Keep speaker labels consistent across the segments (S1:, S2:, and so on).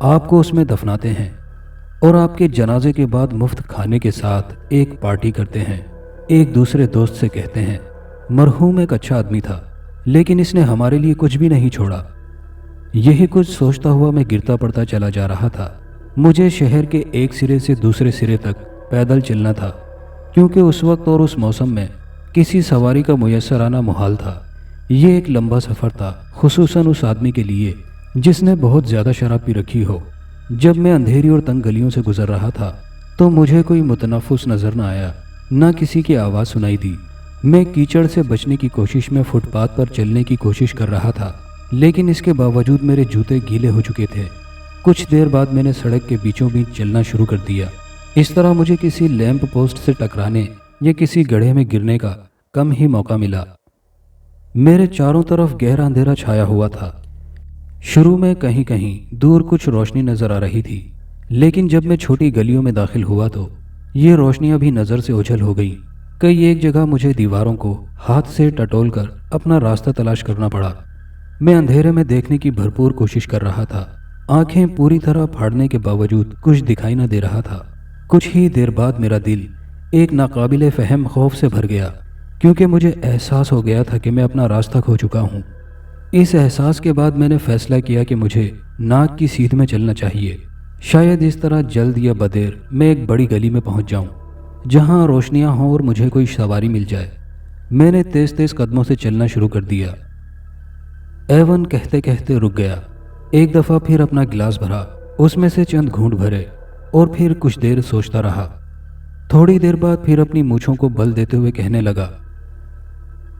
S1: آپ کو اس میں دفناتے ہیں اور آپ کے جنازے کے بعد مفت کھانے کے ساتھ ایک پارٹی کرتے ہیں۔ ایک دوسرے دوست سے کہتے ہیں، مرحوم ایک اچھا آدمی تھا لیکن اس نے ہمارے لیے کچھ بھی نہیں چھوڑا۔ یہی کچھ سوچتا ہوا میں گرتا پڑتا چلا جا رہا تھا۔ مجھے شہر کے ایک سرے سے دوسرے سرے تک پیدل چلنا تھا، کیونکہ اس وقت اور اس موسم میں کسی سواری کا میسر آنا محال تھا۔ یہ ایک لمبا سفر تھا، خصوصاً اس آدمی کے لیے جس نے بہت زیادہ شراب پی رکھی ہو۔ جب میں اندھیری اور تنگ گلیوں سے گزر رہا تھا تو مجھے کوئی متنفس نظر نہ آیا، نہ کسی کی آواز سنائی دی۔ میں کیچڑ سے بچنے کی کوشش میں فٹ پاتھ پر چلنے کی کوشش کر رہا تھا، لیکن اس کے باوجود میرے جوتے گیلے ہو چکے تھے۔ کچھ دیر بعد میں نے سڑک کے بیچوں بیچ چلنا شروع کر دیا۔ اس طرح مجھے کسی لیمپ پوسٹ سے ٹکرانے یا کسی گڑھے میں گرنے کا کم ہی موقع ملا۔ میرے چاروں طرف گہرا اندھیرا چھایا ہوا تھا۔ شروع میں کہیں کہیں دور کچھ روشنی نظر آ رہی تھی، لیکن جب میں چھوٹی گلیوں میں داخل ہوا تو یہ روشنیاں بھی نظر سے اوجھل ہو گئیں۔ کئی ایک جگہ مجھے دیواروں کو ہاتھ سے ٹٹول کر اپنا راستہ تلاش کرنا پڑا۔ میں اندھیرے میں دیکھنے کی بھرپور کوشش کر رہا تھا۔ آنکھیں پوری طرح پھاڑنے کے باوجود کچھ دکھائی نہ دے رہا تھا۔ کچھ ہی دیر بعد میرا دل ایک ناقابل فہم خوف سے بھر گیا، کیونکہ مجھے احساس ہو گیا تھا کہ میں اپنا راستہ کھو چکا ہوں۔ اس احساس کے بعد میں نے فیصلہ کیا کہ مجھے ناک کی سیدھ میں چلنا چاہیے۔ شاید اس طرح جلد یا بدیر میں ایک بڑی گلی میں پہنچ جاؤں جہاں روشنیاں ہوں اور مجھے کوئی سواری مل جائے۔ میں نے تیز تیز قدموں سے چلنا شروع کر دیا۔ ایون کہتے کہتے رک گیا۔ ایک دفعہ پھر اپنا گلاس بھرا، اس میں سے چند گھونٹ بھرے اور پھر کچھ دیر سوچتا رہا۔ تھوڑی دیر بعد پھر اپنی مونچھوں کو بل دیتے ہوئے کہنے لگا،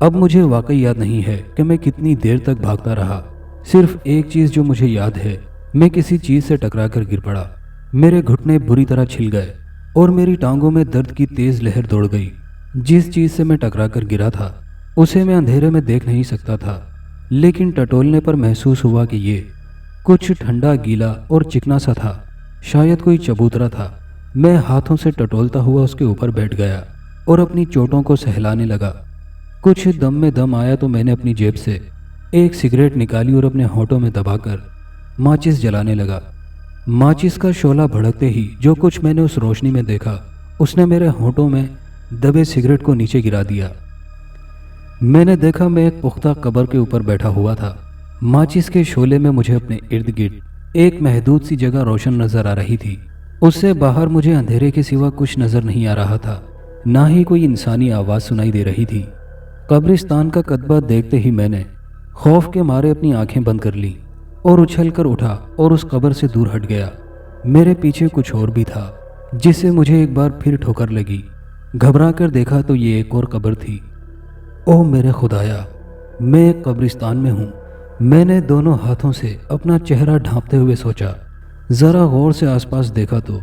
S1: اب مجھے واقعی یاد نہیں ہے کہ میں کتنی دیر تک بھاگتا رہا۔ صرف ایک چیز جو مجھے یاد ہے، میں کسی چیز سے ٹکرا کر گر پڑا۔ میرے گھٹنے بری طرح چھل گئے اور میری ٹانگوں میں درد کی تیز لہر دوڑ گئی۔ جس چیز سے میں ٹکرا کر گرا تھا اسے میں اندھیرے میں دیکھ نہیں سکتا تھا، لیکن ٹٹولنے پر محسوس ہوا کہ یہ کچھ ٹھنڈا، گیلا اور چکنا سا تھا، شاید کوئی چبوترا تھا۔ میں ہاتھوں سے ٹٹولتا ہوا اس کے اوپر بیٹھ گیا اور اپنی چوٹوں کو سہلانے لگا۔ کچھ دم میں دم آیا تو میں نے اپنی جیب سے ایک سگریٹ نکالی اور اپنے ہونٹوں میں دبا کر ماچس جلانے لگا۔ ماچس کا شعلہ بھڑکتے ہی جو کچھ میں نے اس روشنی میں دیکھا، اس نے میرے ہونٹوں میں دبے سگریٹ کو نیچے گرا دیا۔ میں نے دیکھا میں ایک پختہ قبر کے اوپر بیٹھا ہوا تھا۔ ماچس کے شعلے میں مجھے اپنے ارد گرد ایک محدود سی جگہ روشن نظر آ رہی تھی۔ اس سے باہر مجھے اندھیرے کے سوا کچھ نظر نہیں آ رہا تھا، نہ ہی کوئی انسانی آواز سنائی دے رہی تھی۔ قبرستان کا کتبہ دیکھتے ہی میں نے خوف کے مارے اپنی آنکھیں بند کر لیں اور اچھل کر اٹھا اور اس قبر سے دور ہٹ گیا۔ میرے پیچھے کچھ اور بھی تھا جس سے مجھے ایک بار پھر ٹھوکر لگی۔ گھبرا کر دیکھا تو یہ ایک اور قبر تھی۔ اوہ میرے خدایا، میں ایک قبرستان میں ہوں۔ میں نے دونوں ہاتھوں سے اپنا چہرہ ڈھانپتے ہوئے سوچا۔ ذرا غور سے آس پاس دیکھا تو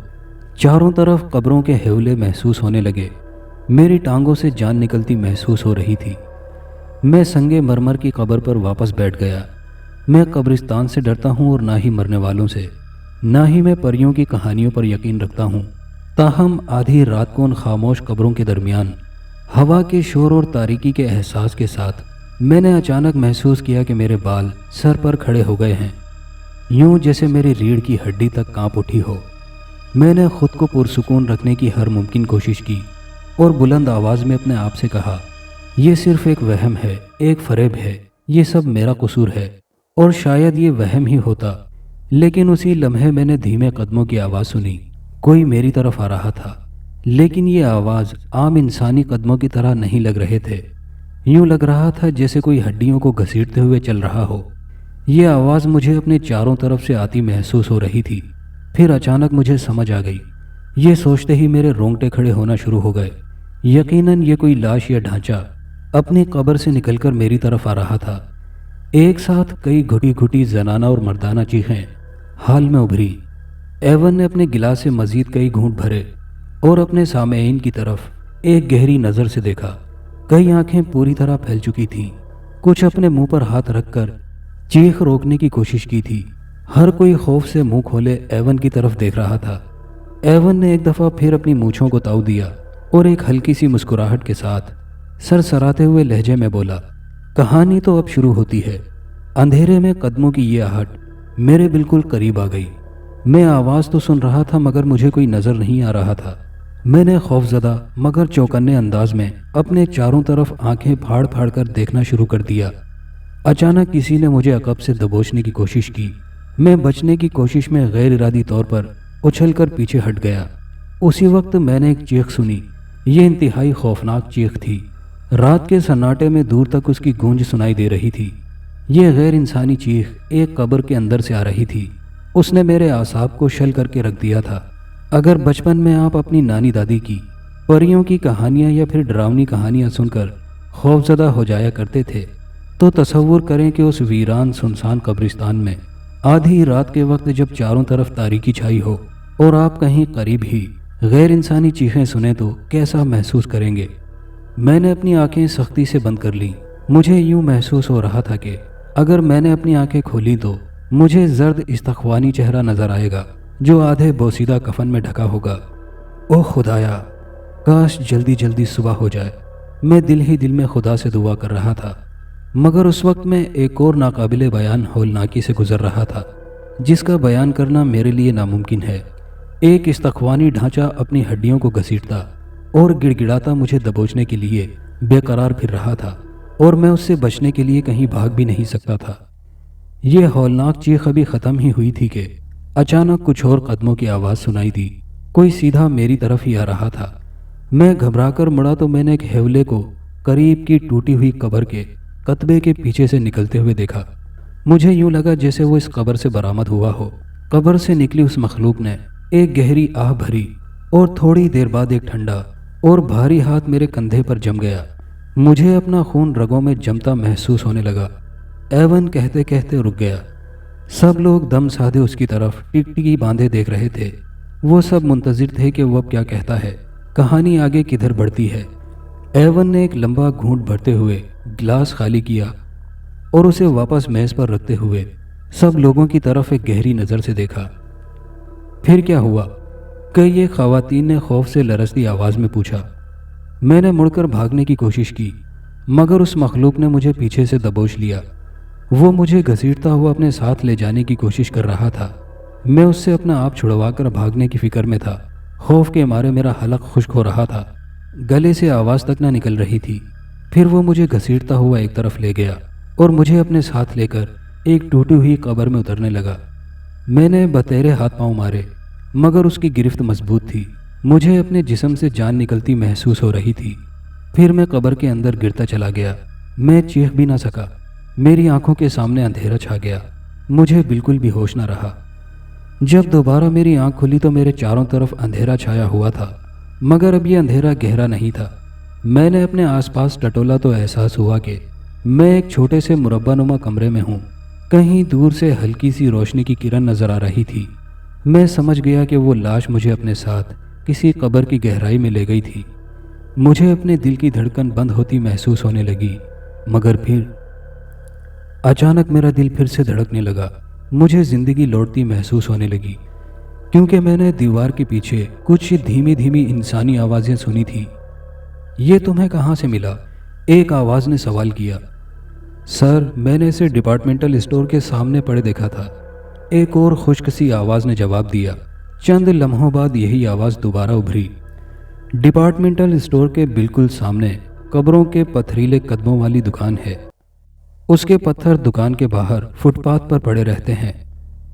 S1: چاروں طرف قبروں کے ہیولے محسوس ہونے لگے۔ میری ٹانگوں سے جان نکلتی محسوس ہو رہی تھی۔ میں سنگے مرمر کی قبر پر واپس بیٹھ گیا۔ میں قبرستان سے ڈرتا ہوں اور نہ ہی مرنے والوں سے، نہ ہی میں پریوں کی کہانیوں پر یقین رکھتا ہوں۔ تاہم آدھی رات کو ان خاموش قبروں کے درمیان ہوا کے شور اور تاریکی کے احساس کے ساتھ میں نے اچانک محسوس کیا کہ میرے بال سر پر کھڑے ہو گئے ہیں، یوں جیسے میری ریڑھ کی ہڈی تک کانپ اٹھی ہو۔ میں نے خود کو پرسکون رکھنے کی ہر ممکن کوشش کی اور بلند آواز میں اپنے آپ سے کہا، یہ صرف ایک وہم ہے، ایک فریب ہے، یہ سب میرا قصور ہے۔ اور شاید یہ وہم ہی ہوتا، لیکن اسی لمحے میں نے دھیمے قدموں کی آواز سنی۔ کوئی میری طرف آ رہا تھا، لیکن یہ آواز عام انسانی قدموں کی طرح نہیں لگ رہے تھے۔ یوں لگ رہا تھا جیسے کوئی ہڈیوں کو گھسیٹتے ہوئے چل رہا ہو۔ یہ آواز مجھے اپنے چاروں طرف سے آتی محسوس ہو رہی تھی۔ پھر اچانک مجھے سمجھ آ گئی۔ یہ سوچتے ہی میرے رونگٹے کھڑے ہونا شروع ہو گئے۔ یقیناً یہ کوئی لاش یا ڈھانچہ اپنی قبر سے نکل کر میری طرف آ رہا تھا۔ ایک ساتھ کئی گھٹی گھٹی زنانہ اور مردانہ چیخیں حال میں ابھری۔ ایون نے اپنے گلاس سے مزید کئی گھونٹ بھرے اور اپنے سامعین کی طرف ایک گہری نظر سے دیکھا۔ کئی آنکھیں پوری طرح پھیل چکی تھیں۔ کچھ اپنے منہ پر ہاتھ رکھ کر چیخ روکنے کی کوشش کی تھی۔ ہر کوئی خوف سے منہ کھولے ایون کی طرف دیکھ رہا تھا۔ ایون نے ایک دفعہ پھر اپنی مونچھوں کو تاؤ دیا اور ایک ہلکی سی مسکراہٹ کے ساتھ سرسراتے ہوئے لہجے میں بولا، کہانی تو اب شروع ہوتی ہے۔ اندھیرے میں قدموں کی یہ آہٹ میرے بالکل قریب آ گئی۔ میں آواز تو سن رہا تھا مگر مجھے کوئی نظر نہیں آ رہا تھا۔ میں نے خوفزدہ مگر چوکنے انداز میں اپنے چاروں طرف آنکھیں پھاڑ پھاڑ کر دیکھنا شروع کر دیا۔ اچانک کسی نے مجھے عقب سے دبوچنے کی کوشش کی۔ میں بچنے کی کوشش میں غیر ارادی طور پر اچھل کر پیچھے ہٹ گیا۔ اسی وقت میں نے ایک چیخ سنی۔ یہ انتہائی خوفناک چیخ تھی۔ رات کے سناٹے میں دور تک اس کی گونج سنائی دے رہی تھی۔ یہ غیر انسانی چیخ ایک قبر کے اندر سے آ رہی تھی۔ اس نے میرے اعصاب کو شل کر کے رکھ دیا تھا۔ اگر بچپن میں آپ اپنی نانی دادی کی پریوں کی کہانیاں یا پھر ڈراؤنی کہانیاں سن کر خوفزدہ ہو جایا کرتے تھے تو تصور کریں کہ اس ویران سنسان قبرستان میں آدھی رات کے وقت جب چاروں طرف تاریکی چھائی ہو اور آپ کہیں قریب ہی غیر انسانی چیخیں سنیں تو کیسا محسوس کریں گے۔ میں نے اپنی آنکھیں سختی سے بند کر لیں۔ مجھے یوں محسوس ہو رہا تھا کہ اگر میں نے اپنی آنکھیں کھولیں تو مجھے زرد استخوانی چہرہ نظر آئے گا جو آدھے بوسیدہ کفن میں ڈھکا ہوگا۔ اوہ خدایا، کاش جلدی جلدی صبح ہو جائے۔ میں دل ہی دل میں خدا سے دعا کر رہا تھا، مگر اس وقت میں ایک اور ناقابل بیان ہولناکی سے گزر رہا تھا جس کا بیان کرنا میرے لیے ناممکن ہے۔ ایک استخوانی ڈھانچہ اپنی ہڈیوں کو گھسیٹتا اور گڑ گڑاتا مجھے دبوچنے کے لیے بے قرار پھر رہا تھا اور میں اس سے بچنے کے لیے کہیں بھاگ بھی نہیں سکتا تھا۔ یہ ہولناک چیخ ابھی ختم ہی ہوئی تھی کہ اچانک کچھ اور قدموں کی آواز سنائی دی۔ کوئی سیدھا میری طرف ہی آ رہا تھا۔ میں گھبرا کر مڑا تو میں نے ایک ہیولے کو قریب کی ٹوٹی ہوئی قبر کے کتبے کے پیچھے سے نکلتے ہوئے دیکھا۔ مجھے یوں لگا جیسے وہ اس قبر سے برآمد ہوا ہو۔ قبر سے نکلی اس مخلوق نے ایک گہری آہ بھری اور تھوڑی دیر بعد ایک ٹھنڈا اور بھاری ہاتھ میرے کندھے پر جم گیا۔ مجھے اپنا خون رگوں میں جمتا محسوس ہونے لگا۔ ایون کہتے کہتے رک گیا۔ سب لوگ دم سادے اس کی طرف ٹکٹکی باندھے دیکھ رہے تھے۔ وہ سب منتظر تھے کہ وہ اب کیا کہتا ہے، کہانی آگے کدھر بڑھتی ہے۔ ایون نے ایک لمبا گھونٹ بھرتے ہوئے گلاس خالی کیا اور اسے واپس میز پر رکھتے ہوئے سب لوگوں کی طرف ایک گہری نظر سے دیکھا۔ پھر کیا ہوا؟ کئی ایک خواتین نے خوف سے لرزتی آواز میں پوچھا۔ میں نے مڑ کر بھاگنے کی کوشش کی مگر اس مخلوق نے مجھے پیچھے سے دبوچ لیا۔ وہ مجھے گھسیٹتا ہوا اپنے ساتھ لے جانے کی کوشش کر رہا تھا۔ میں اس سے اپنا آپ چھڑوا کر بھاگنے کی فکر میں تھا۔ خوف کے مارے میرا حلق خشک ہو رہا تھا، گلے سے آواز تک نہ نکل رہی تھی۔ پھر وہ مجھے گھسیٹتا ہوا ایک طرف لے گیا اور مجھے اپنے ساتھ لے کر ایک ٹوٹی ہوئی قبر میں اترنے لگا۔ میں نے بتیرے ہاتھ پاؤں مارے مگر اس کی گرفت مضبوط تھی۔ مجھے اپنے جسم سے جان نکلتی محسوس ہو رہی تھی۔ پھر میں قبر کے اندر گرتا چلا گیا۔ میں چیخ بھی نہ سکا۔ میری آنکھوں کے سامنے اندھیرا چھا گیا۔ مجھے بالکل بھی ہوش نہ رہا۔ جب دوبارہ میری آنکھ کھلی تو میرے چاروں طرف اندھیرا چھایا ہوا تھا، مگر اب یہ اندھیرا گہرا نہیں تھا۔ میں نے اپنے آس پاس ٹٹولا تو احساس ہوا کہ میں ایک چھوٹے سے مربع نما کمرے میں ہوں۔ کہیں دور سے ہلکی سی روشنی کی کرن نظر آ رہی تھی۔ میں سمجھ گیا کہ وہ لاش مجھے اپنے ساتھ کسی قبر کی گہرائی میں لے گئی تھی۔ مجھے اپنے دل کی دھڑکن بند ہوتی محسوس ہونے لگی، مگر پھر اچانک میرا دل پھر سے دھڑکنے لگا۔ مجھے زندگی لوٹتی محسوس ہونے لگی، کیونکہ میں نے دیوار کے پیچھے کچھ دھیمی دھیمی انسانی آوازیں سنی تھی۔ یہ تمہیں کہاں سے ملا؟ ایک آواز نے سوال کیا۔ سر، میں نے اسے ڈپارٹمنٹل اسٹور کے سامنے پڑے دیکھا تھا، ایک اور خشک سی آواز نے جواب دیا۔ چند لمحوں بعد یہی آواز دوبارہ ابھری۔ ڈپارٹمنٹل اسٹور کے بالکل سامنے قبروں کے پتھریلے قدموں والی دکان ہے۔ اس کے پتھر دکان کے باہر فٹ پاتھ پر پڑے رہتے ہیں۔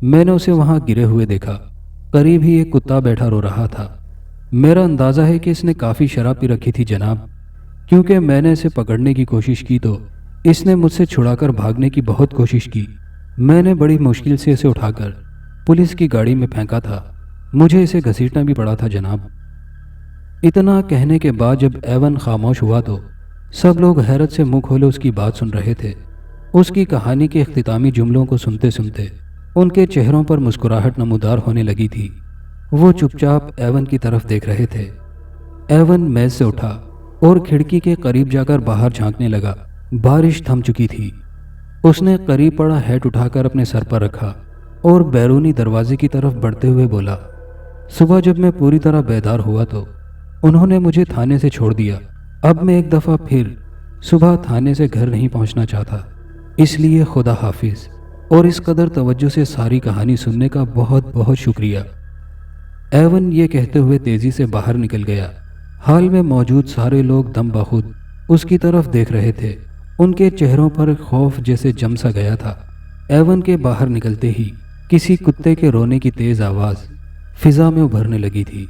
S1: میں نے اسے وہاں گرے ہوئے دیکھا۔ قریب ہی ایک کتا بیٹھا رو رہا تھا۔ میرا اندازہ ہے کہ اس نے کافی شراب پی رکھی تھی جناب، کیونکہ میں نے اسے پکڑنے کی کوشش کی تو اس نے مجھ سے چھڑا کر بھاگنے کی بہت کوشش کی۔ میں نے بڑی مشکل سے اسے اٹھا کر پولیس کی گاڑی میں پھینکا تھا۔ مجھے اسے گھسیٹنا بھی پڑا تھا جناب۔ اتنا کہنے کے بعد جب ایون خاموش ہوا تو سب لوگ حیرت سے منہ کھولے اس کی بات سن رہے تھے۔ اس کی کہانی کے اختتامی جملوں کو سنتے سنتے ان کے چہروں پر مسکراہٹ نمودار ہونے لگی تھی۔ وہ چپ چاپ ایون کی طرف دیکھ رہے تھے۔ ایون میز سے اٹھا اور کھڑکی کے قریب جا کر باہر جھانکنے لگا۔ بارش تھم چکی تھی۔ اس نے قریب پڑا ہیٹ اٹھا کر اپنے سر پر رکھا اور بیرونی دروازے کی طرف بڑھتے ہوئے بولا، صبح جب میں پوری طرح بیدار ہوا تو انہوں نے مجھے تھانے سے چھوڑ دیا۔ اب میں ایک دفعہ پھر صبح تھانے سے گھر نہیں پہنچنا چاہتا، اس لیے خدا حافظ۔ اور اس قدر توجہ سے ساری کہانی سننے کا بہت بہت شکریہ۔ ایون یہ کہتے ہوئے تیزی سے باہر نکل گیا۔ حال میں موجود سارے لوگ دم بخود اس کی طرف دیکھ رہے تھے۔ ان کے چہروں پر خوف جیسے جم سا گیا تھا۔ ایون کے باہر نکلتے ہی کسی کتے کے رونے کی تیز آواز فضا میں ابھرنے لگی تھی۔